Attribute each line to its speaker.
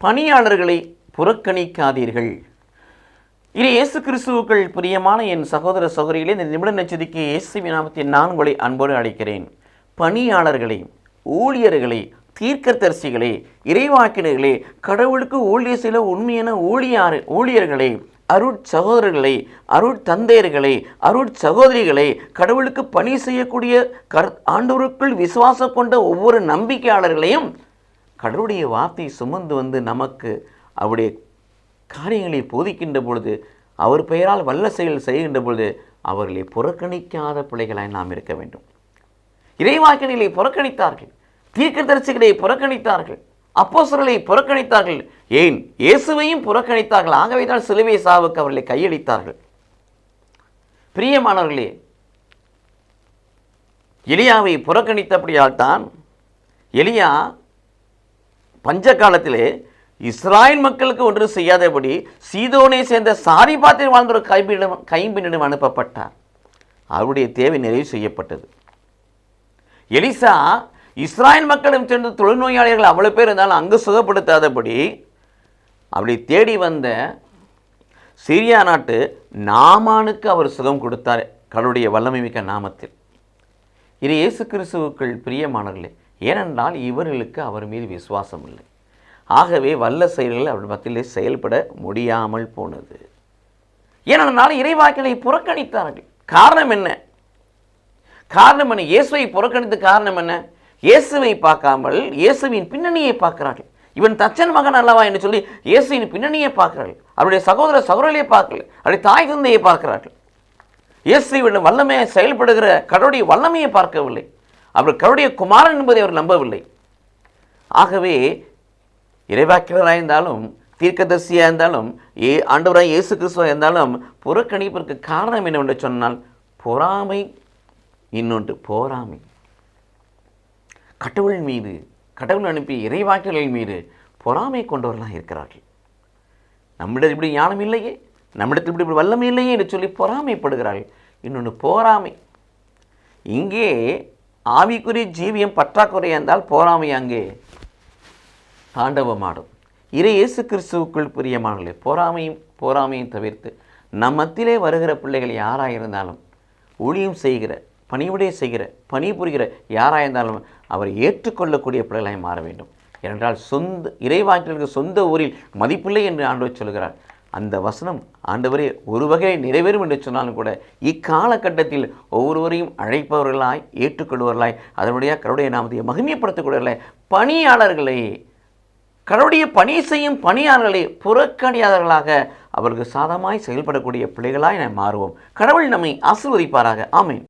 Speaker 1: பணியாளர்களை புறக்கணிக்காதீர்கள். இது இயேசு கிறிஸ்துவுக்குள் பிரியமான என் சகோதர சகோதரிகளே, இந்த நிமிட நச்சதிக்கு இயேசுவின் நாமத்தில் நான் உங்களை அன்போடு அழைக்கிறேன். பணியாளர்களை, ஊழியர்களை, தீர்க்கதரிசிகளே, இறைவாக்கினர்களே, கடவுளுக்கு ஊழிய சில உண்மையான ஊழியர்களே, அருட்சகோதரர்களே, அருட்தந்தையர்களே, அருட்சகோதரிகளே, கடவுளுக்கு பணி செய்யக்கூடிய ஆண்டவருக்குள் விசுவாசம் கொண்ட ஒவ்வொரு நம்பிக்கையாளர்களையும் கடவுளுடைய வார்த்தை சுமந்து வந்து நமக்கு அவருடைய காரியங்களை போதிக்கின்ற பொழுது, அவர் பெயரால் வல்ல செயல் செய்கின்ற பொழுது அவர்களை புறக்கணிக்காத பிள்ளைகளாய் நாம் இருக்க வேண்டும். இறைவாக்கினர்களை புறக்கணித்தார்கள், தீர்க்கதரிசிகளை புறக்கணித்தார்கள், அப்போஸ்தலர்களை புறக்கணித்தார்கள், ஏன் இயேசுவையும் புறக்கணித்தார்கள். ஆகவே தான் சிலுவை சாவுக்கு அவர்களை கையளித்தார்கள். பிரியமானவர்களே, எலியாவை புறக்கணித்தபடியால் தான் எலியா பஞ்ச காலத்திலே இஸ்ராயல் மக்களுக்கு ஒன்று செய்யாதபடி சீதோனை சேர்ந்த சாரிபாத்தில் வாழ்ந்த ஒரு கைம்பினிடம் அனுப்பப்பட்டார். அவருடைய தேவை நிறைவு செய்யப்பட்டது. எலிசா இஸ்ராயல் மக்களும் சேர்ந்து தொழுநோயாளிகள் அவ்வளவு பேர் இருந்தாலும் அங்கு சுகப்படுத்தாதபடி அப்படி தேடி வந்த சிரியா நாட்டு நாமானுக்கு அவர் சுகம் கொடுத்தார், கடவுளுடைய வல்லமை மிக்க நாமத்தில். இது இயேசு கிறிஸ்துவுக்குள் பிரியமானவர்களே, ஏனென்றால் இவர்களுக்கு அவர் மீது விசுவாசம் இல்லை. ஆகவே வல்ல செயல்கள் அவர் மத்தியிலே செயல்பட முடியாமல் போனது. ஏனென்றால் இறைவாக்கினை புறக்கணித்தார்கள். காரணம் என்ன? இயேசுவை புறக்கணித்த காரணம் என்ன? இயேசுவை பார்க்காமல் இயேசுவின் பின்னணியை பார்க்கிறார்கள். இவன் தச்சன் மகன் அல்லவா என்று சொல்லி இயேசுவின் பின்னணியை பார்க்கிறார்கள். அவருடைய சகோதர சகோதரியை பார்க்கல, அவருடைய தாய் தந்தையை பார்க்கிறார்கள். இயேசுவின் வல்லமையை செயல்படுகிற கடவுளுடைய வல்லமையை பார்க்கவில்லை. அவர் கடவுளுடைய குமாரன் என்பதை அவர் நம்பவில்லை. ஆகவே இறைவாக்கினராக இருந்தாலும், தீர்க்கதரிசியாக இருந்தாலும், ஆண்டவராக இயேசு கிறிஸ்துவாக இருந்தாலும் புறக்கணிப்பிற்கு காரணம் என்னவென்று சொன்னால் பொறாமை. இன்னொன்று பொறாமை. கடவுள் மீது, கடவுள் அனுப்பிய இறைவாக்கினர்கள் மீது பொறாமை கொண்டவர்களாக இருக்கிறார்கள். நம்மிடத்தில் இப்படி ஞானம் இல்லையே, நம்மிடத்தில் இப்படி வல்லமை இல்லையே என்று சொல்லி பொறாமைப்படுகிறார்கள். இன்னொன்று பொறாமை. இங்கே ஆவிக்குரிய ஜீவியம் பற்றாக்குறையாக இருந்தால் பொறாமை அங்கே தாண்டவமாடும். இயேசு கிறிஸ்துவுக்குள் பிரியமானவர்களே, பொறாமையும் தவிர்த்து நம் மத்தியிலே வருகிற பிள்ளைகள் யாராக இருந்தாலும், ஊழியம் செய்கிற, பணிவுடைய செய்கிற, பணிபுரிகிற யாராக இருந்தாலும் அவர் ஏற்றுக்கொள்ளக்கூடிய பிள்ளைகளாய் மாற வேண்டும். ஏனென்றால் இறைவாக்கினருக்கு சொந்த ஊரில் மதிப்பில்லை என்று ஆண்டவர் சொல்கிறார். அந்த வசனம் ஆண்டவரே ஒரு வகையை நிறைவேறும் என்று சொன்னாலும் கூட இக்காலகட்டத்தில் ஒவ்வொருவரையும் அழைப்பவர்களாய், ஏற்றுக்கொள்வர்களாய், அதனுடைய கடவுளுடைய நாமத்தை மகிமைப்படுத்தக்கூடியவர்களாய், பணியாளர்களை, கடவுளுடைய பணி செய்யும் பணியாளர்களை புறக்கணியாதவர்களாக அவர்களுக்கு சாதமாய் செயல்படக்கூடிய பிள்ளைகளாய் நாம் மாறுவோம். கடவுள் நம்மை ஆசீர்வதிப்பாராக. ஆமென்.